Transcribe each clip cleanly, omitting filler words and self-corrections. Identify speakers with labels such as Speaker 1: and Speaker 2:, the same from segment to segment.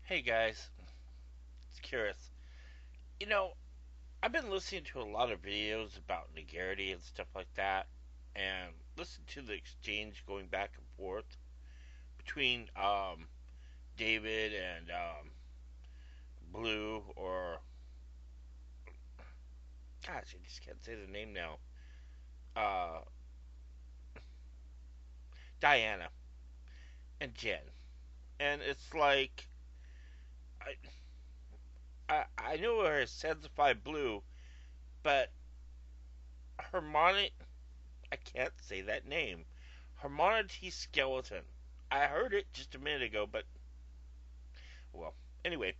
Speaker 1: Hey guys, it's curious. You know, I've been listening to a lot of videos about Nigarity and stuff like that, and listen to the exchange going back and forth between David and Blue, or gosh, I just can't say the name now. Uh, Diana and Jen, and it's like I I know her as Sensify Blue, but Hermione, I can't say that name. Hermione Skeleton. I heard it just a minute ago, but well, anyway,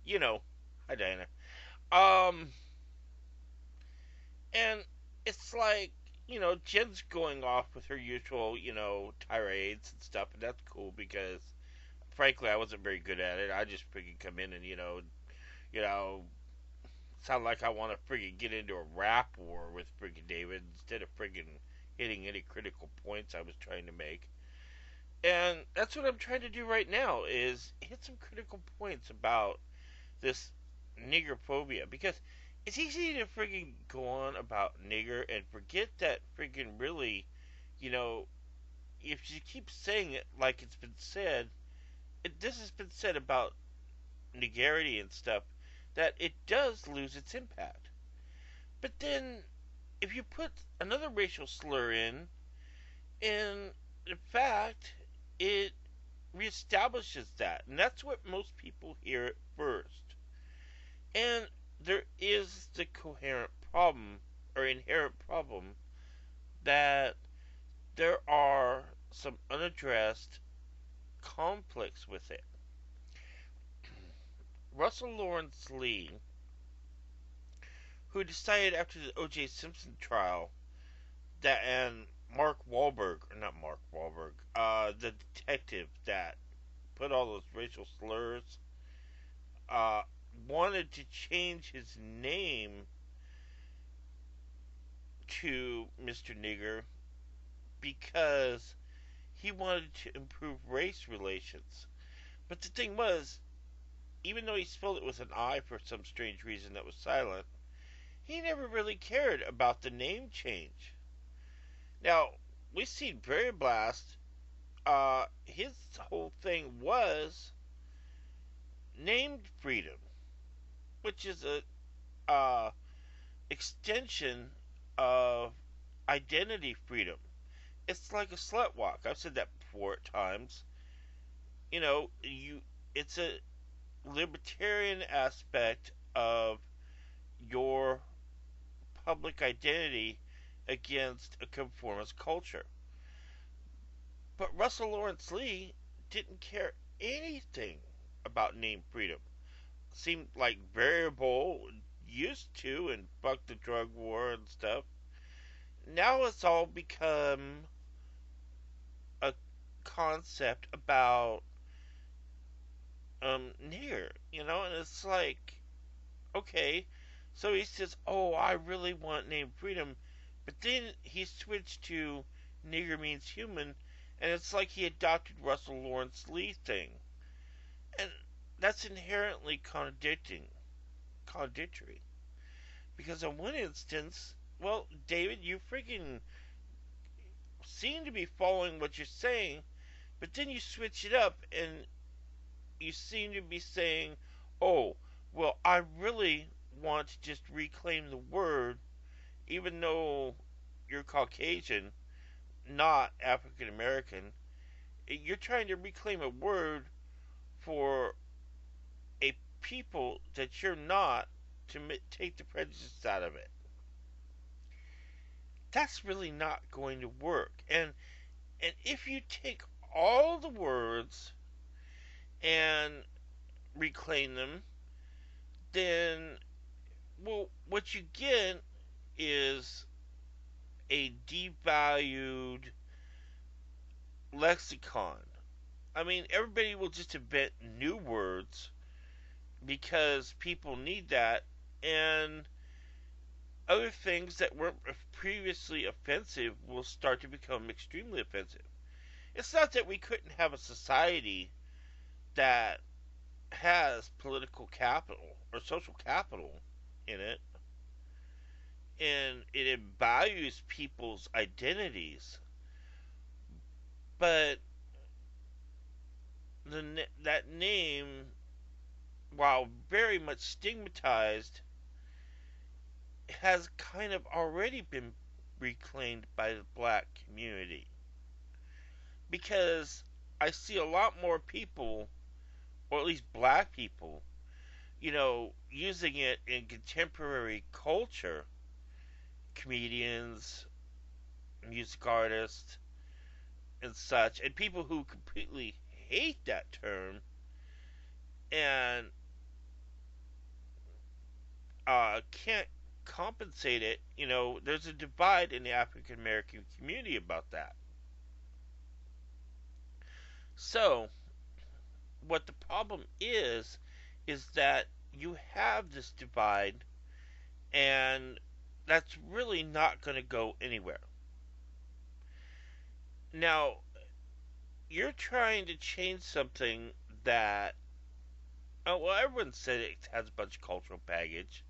Speaker 1: you know, hi Diana. Um, and it's like Jen's going off with her usual tirades and stuff, and that's cool because frankly I wasn't very good at it. I just freaking come in and you know, sound like I want to freaking get into a rap war with freaking David instead of freaking hitting any critical points I was trying to make. And that's what I'm trying to do right now is hit some critical points about this niggerphobia, because it's easy to friggin' go on about nigger and forget that friggin' really, you know, if you keep saying it like it's been said, this has been said about nigarity and stuff, that it does lose its impact. But then, if you put another racial slur in fact, it reestablishes that. And that's what most people hear at first. And there is the coherent problem or inherent problem that there are some unaddressed conflicts with it. Russell Lawrence Lee, who decided after the O.J. Simpson trial that, and Mark Wahlberg, or not Mark Wahlberg, the detective that put all those racial slurs, uh, wanted to change his name to Mr. Nigger because he wanted to improve race relations. But the thing was, even though he spelled it with an I for some strange reason that was silent, he never really cared about the name change. Now, we've seen Barry Blast, his whole thing was named freedom, which is a uh, extension of identity freedom. It's like a slut walk. I've said that before at times. It's a libertarian aspect of your public identity against a conformist culture. But Russell Lawrence Lee didn't care anything about name freedom. Seemed like variable, used to, and buck the drug war and stuff. Now it's all become a concept about nigger, and it's like, okay, so he says, "Oh, I really want name freedom," but then he switched to "nigger means human," and it's like he adopted Russell Lawrence Lee thing, and that's inherently contradictory. Because in one instance, well, David, you freaking seem to be following what you're saying, but then you switch it up and you seem to be saying, "Oh, well, I really want to just reclaim the word, even though you're Caucasian, not African American. You're trying to reclaim a word for a people that you're not to take the prejudice out of it." That's really not going to work. And if you take all the words and reclaim them, then, well, what you get is a devalued lexicon. I mean, everybody will just invent new words because people need that, and other things that weren't previously offensive will start to become extremely offensive. It's not that we couldn't have a society that has political capital or social capital in it, and it values people's identities, but that name, while very much stigmatized, has kind of already been reclaimed by the black community. Because I see a lot more people, or at least black people, using it in contemporary culture, comedians, music artists, and such, and people who completely hate that term and can't compensate it. There's a divide in the African American community about that. So, what the problem is that you have this divide, and that's really not going to go anywhere. Now, you're trying to change something that, oh, well, everyone said it has a bunch of cultural baggage,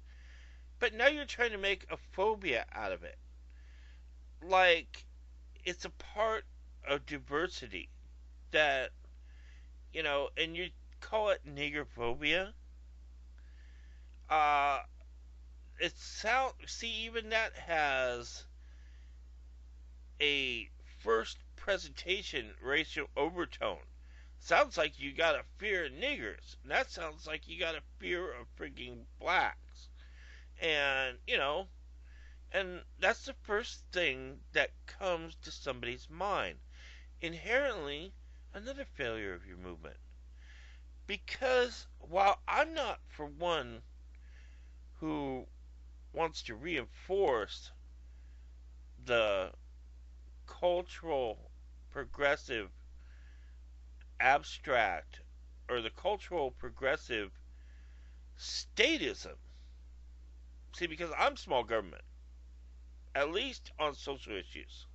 Speaker 1: but now you're trying to make a phobia out of it. Like, it's a part of diversity that, and you call it niggerphobia. Uh, see, even that has a first presentation racial overtone. Sounds like you got a fear of niggers. And that sounds like you got a fear of freaking blacks. And, and that's the first thing that comes to somebody's mind. Inherently, another failure of your movement. Because while I'm not, for one, who wants to reinforce the cultural progressive abstract or the cultural progressive statism. See, because I'm small government, at least on social issues.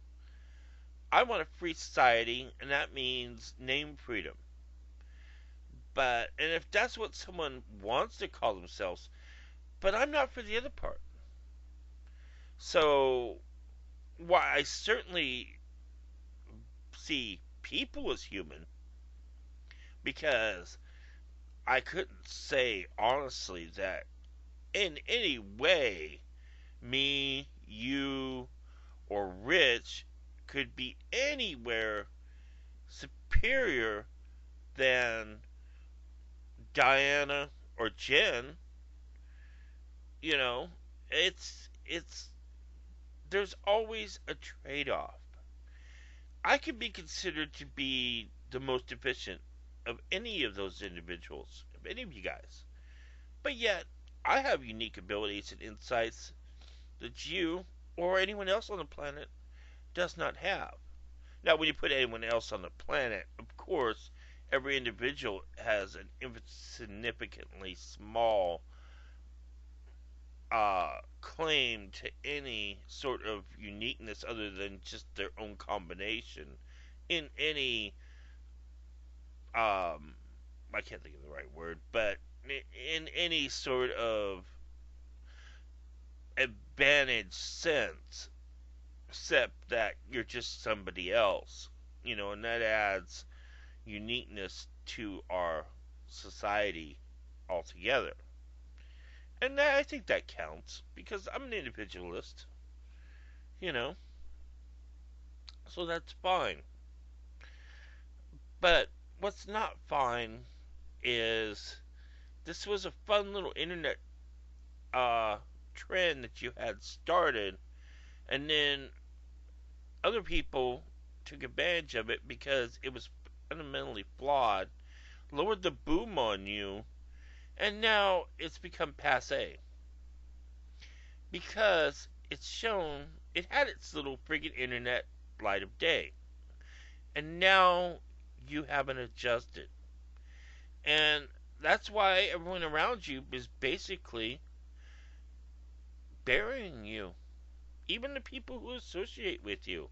Speaker 1: I want a free society, and that means name freedom. And if that's what someone wants to call themselves, but I'm not for the other part. So, while I certainly see people as human, because I couldn't say honestly that in any way me, you, or Rich could be anywhere superior than Diana or Jen. You know, it's there's always a trade-off. I could be considered to be the most efficient of any of those individuals, of any of you guys. But yet, I have unique abilities and insights that you or anyone else on the planet does not have. Now, when you put anyone else on the planet, of course, every individual has an insignificantly small claim to any sort of uniqueness other than just their own combination in any I can't think of the right word, but in any sort of advantage sense, except that you're just somebody else, and that adds uniqueness to our society altogether. And I think that counts because I'm an individualist, you know, so that's fine. But what's not fine is this was a fun little internet uh, trend that you had started, and then other people took advantage of it because it was fundamentally flawed, lowered the boom on you, and now it's become passe because it's shown it had its little friggin' internet light of day, and now you haven't adjusted, and that's why everyone around you is basically burying you, even the people who associate with you,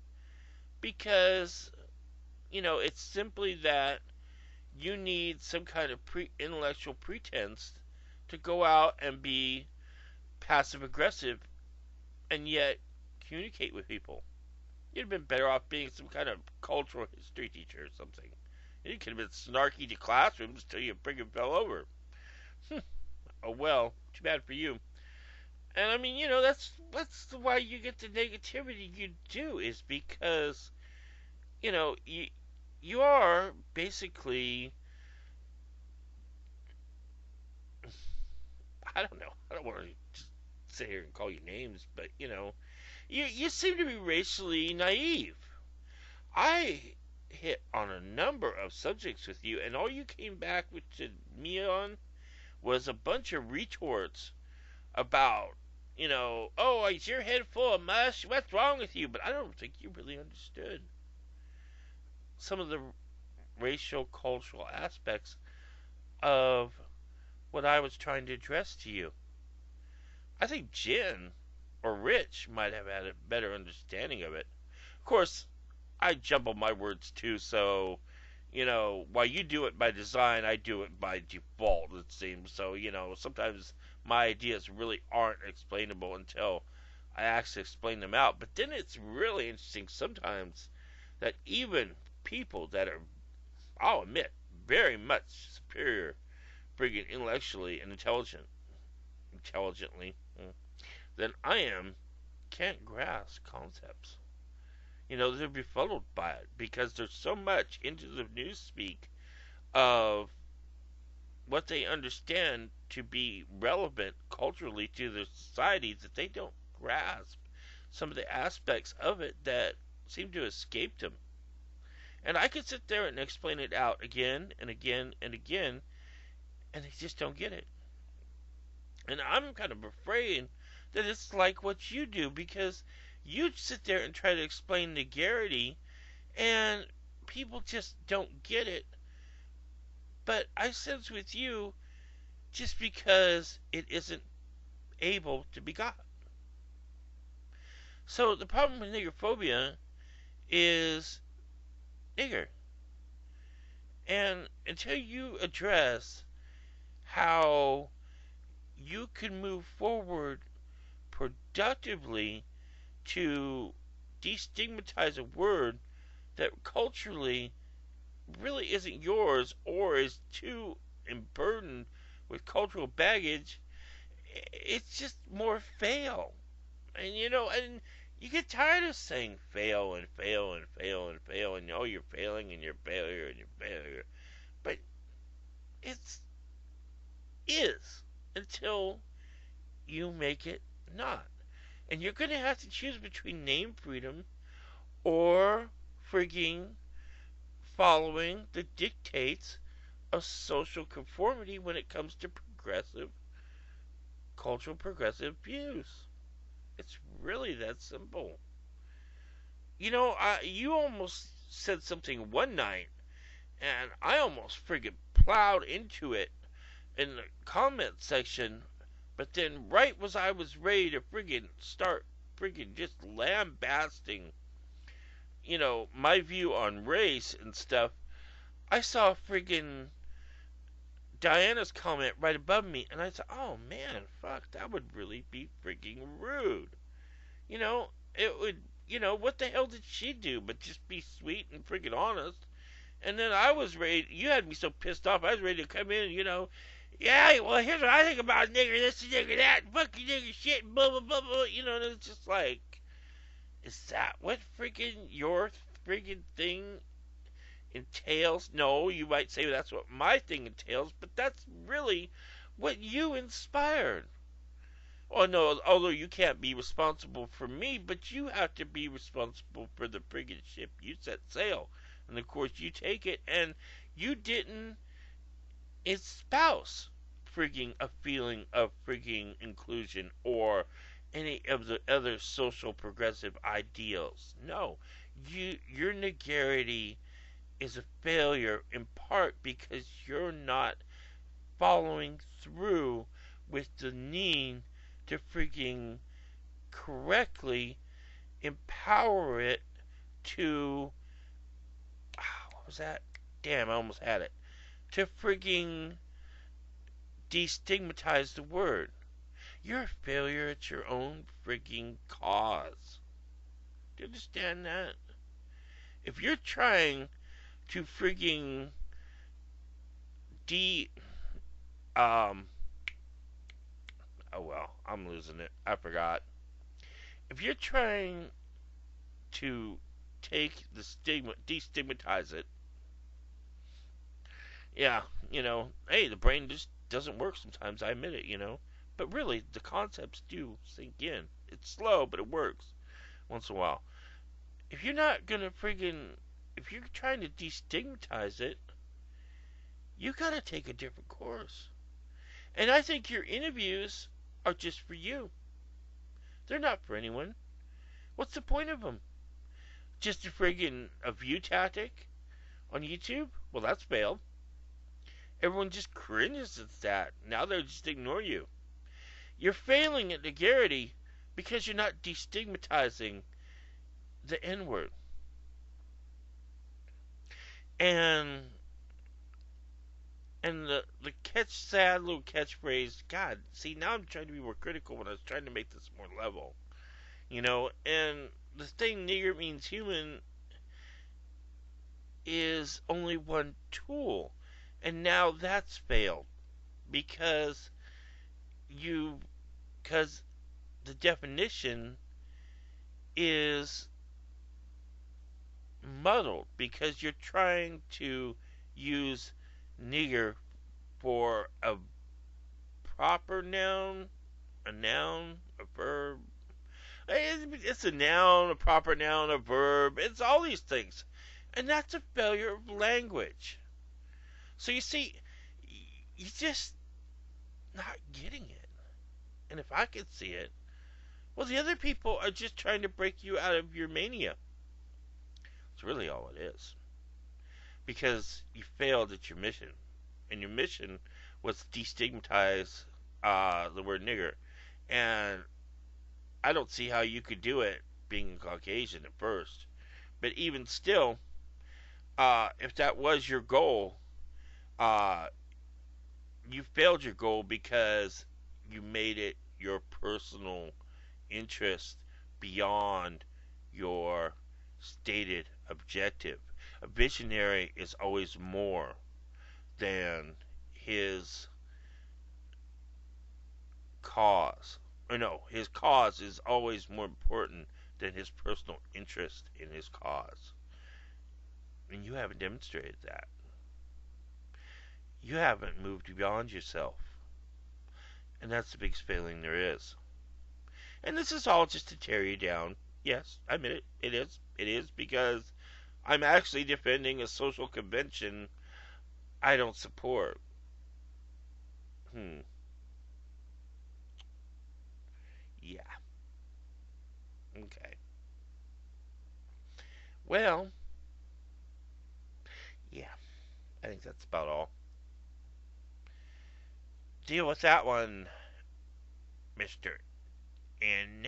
Speaker 1: because it's simply that you need some kind of intellectual pretense to go out and be passive aggressive and yet communicate with people. You'd have been better off being some kind of cultural history teacher or something. You could have been snarky to classrooms till you friggin' fell over. Oh well, too bad for you. And I mean, that's why you get the negativity you do, is because you are basically, I don't know, I don't want to just sit here and call you names, but you seem to be racially naive. I hit on a number of subjects with you, and all you came back with to me on was a bunch of retorts about, oh, is your head full of mush? What's wrong with you? But I don't think you really understood some of the racial, cultural aspects of what I was trying to address to you. I think Jen or Rich might have had a better understanding of it. Of course, I jumble my words too, so while you do it by design, I do it by default, it seems. So, sometimes my ideas really aren't explainable until I actually explain them out. But then it's really interesting sometimes that even people that are, I'll admit, very much superior, friggin' intellectually and intelligently, than I am, can't grasp concepts. They're befuddled by it because there's so much into the newspeak of what they understand to be relevant culturally to their societies that they don't grasp some of the aspects of it that seem to escape them. And I could sit there and explain it out again and again and again, and they just don't get it. And I'm kind of afraid that it's like what you do, because you sit there and try to explain niggerity, and people just don't get it. But I sense with you, just because it isn't able to be got. So the problem with niggerphobia is nigger. And until you address how you can move forward productively to destigmatize a word that culturally really isn't yours or is too burdened with cultural baggage, it's just more fail. And you get tired of saying fail and fail and fail and fail, and oh, you're failing and you're failure and you're failure. But it's is until you make it not. And you're going to have to choose between name freedom or frigging following the dictates of social conformity when it comes to cultural progressive views. It's really that simple. You almost said something one night, and I almost friggin' plowed into it in the comment section, but then right as I was ready to friggin' start friggin' just lambasting, my view on race and stuff, I saw friggin' Diana's comment right above me, and I said, oh man, fuck, that would really be friggin' rude. It would, what the hell did she do but just be sweet and friggin' honest? And then I was ready, you had me so pissed off, I was ready to come in, yeah, well, here's what I think about nigger this and nigger that, fuck you nigger shit, blah, blah, blah, blah, and it's just like, is that what friggin' your friggin' thing entails? No, you might say that's what my thing entails, but that's really what you inspired. Oh no, although you can't be responsible for me, but you have to be responsible for the friggin' ship you set sail. And of course you take it, and you didn't espouse frigging a feeling of frigging inclusion or any of the other social progressive ideals. No, your niggerity is a failure in part because you're not following through with the need to frigging correctly empower it to, what was that? Damn, I almost had it. to frigging destigmatize the word. You're a failure at your own frigging cause. Do you understand that? If you're trying to frigging de um oh well, I'm losing it. I forgot. If you're trying to take the stigma, destigmatize it, yeah, hey, the brain just doesn't work sometimes. I admit it. But really, the concepts do sink in. It's slow, but it works once in a while. If you're not gonna friggin', if you're trying to destigmatize it, you gotta take a different course. And I think your interviews are just for you. They're not for anyone. What's the point of them? Just a friggin' a view tactic on YouTube? Well, that's failed. Everyone just cringes at that. Now they'll just ignore you. You're failing at Nigarity because you're not destigmatizing the N word. And the sad little catchphrase, God, see, now I'm trying to be more critical when I was trying to make this more level. And the thing nigger means human is only one tool. And now that's failed because you because the definition is muddled because you're trying to use nigger for a proper noun, a verb. It's a noun, a proper noun, a verb. It's all these things. And that's a failure of language. So you see, you're just not getting it. And if I could see it, well, the other people are just trying to break you out of your mania. It's really all it is. Because you failed at your mission. And your mission was to destigmatize the word nigger. And I don't see how you could do it being a Caucasian at first. But even still, if that was your goal, uh, you failed your goal because you made it your personal interest beyond your stated objective. A visionary is always more than his cause. Or no, his cause is always more important than his personal interest in his cause. And you haven't demonstrated that. You haven't moved beyond yourself. And that's the biggest failing there is. And this is all just to tear you down. Yes, I admit it. It is. It is because I'm actually defending a social convention I don't support. Hmm. Yeah. Okay. Well, yeah. I think that's about all. Deal with that one, Mr. N.